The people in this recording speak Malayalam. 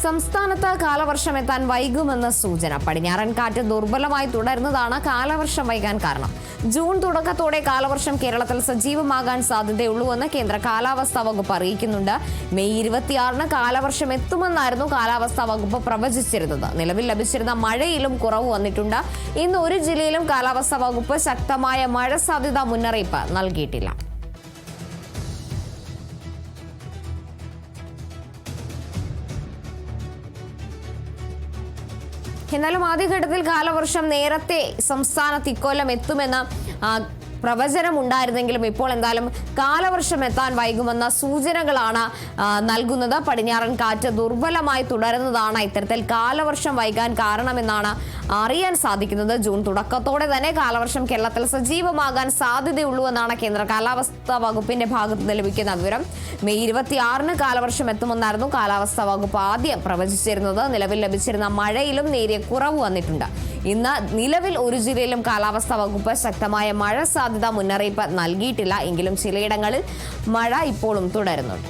സംസ്ഥാനത്ത് കാലവർഷം എത്താൻ വൈകുമെന്ന സൂചന. പടിഞ്ഞാറൻ കാറ്റ് ദുർബലമായി തുടരുന്നതാണ് കാലവർഷം വൈകാൻ കാരണം. ജൂൺ തുടക്കത്തോടെ കാലവർഷം കേരളത്തിൽ സജീവമാകാൻ സാധ്യതയുള്ളൂവെന്ന് കേന്ദ്ര കാലാവസ്ഥാ വകുപ്പ് അറിയിക്കുന്നുണ്ട്. മെയ് 26-ന് കാലവർഷം എത്തുമെന്നായിരുന്നു കാലാവസ്ഥാ വകുപ്പ് പ്രവചിച്ചിരുന്നത്. നിലവിൽ ലഭിച്ചിരുന്ന മഴയിലും കുറവ് വന്നിട്ടുണ്ട്. ഇന്ന് ഒരു ജില്ലയിലും കാലാവസ്ഥാ വകുപ്പ് ശക്തമായ മഴ സാധ്യതാ മുന്നറിയിപ്പ് നൽകിയിട്ടില്ല. എന്നാലും ആദ്യഘട്ടത്തിൽ കാലവർഷം നേരത്തെ സംസ്ഥാനത്ത് ഇക്കൊല്ലം എത്തുമെന്ന പ്രവചനം ഉണ്ടായിരുന്നെങ്കിലും ഇപ്പോൾ എന്തായാലും കാലവർഷം എത്താൻ വൈകുമെന്ന സൂചനകളാണ് നൽകുന്നത്. പടിഞ്ഞാറൻ കാറ്റ് ദുർബലമായി തുടരുന്നതാണ് ഇത്തരത്തിൽ കാലവർഷം വൈകാൻ കാരണമെന്നാണ് അറിയാൻ സാധിക്കുന്നത്. ജൂൺ തുടക്കത്തോടെ തന്നെ കാലവർഷം കേരളത്തിൽ സജീവമാകാൻ സാധ്യതയുള്ളൂ എന്നാണ് കേന്ദ്ര കാലാവസ്ഥാ വകുപ്പിന്റെ ഭാഗത്ത് നിന്ന് ലഭിക്കുന്ന വിവരം. മെയ് 26-ന് കാലവർഷം എത്തുമെന്നായിരുന്നു കാലാവസ്ഥാ വകുപ്പ് ആദ്യം പ്രവചിച്ചിരുന്നത്. നിലവിൽ ലഭിച്ചിരുന്ന മഴയിലും നേരിയ കുറവ് വന്നിട്ടുണ്ട്. ഇന്ന് നിലവിൽ ഒരു ജില്ലയിലും കാലാവസ്ഥാ വകുപ്പ് ശക്തമായ മഴ സാധ്യതാ മുന്നറിയിപ്പ് നൽകിയിട്ടില്ല. എങ്കിലും ചിലയിടങ്ങളിൽ മഴ ഇപ്പോഴും തുടരുന്നുണ്ട്.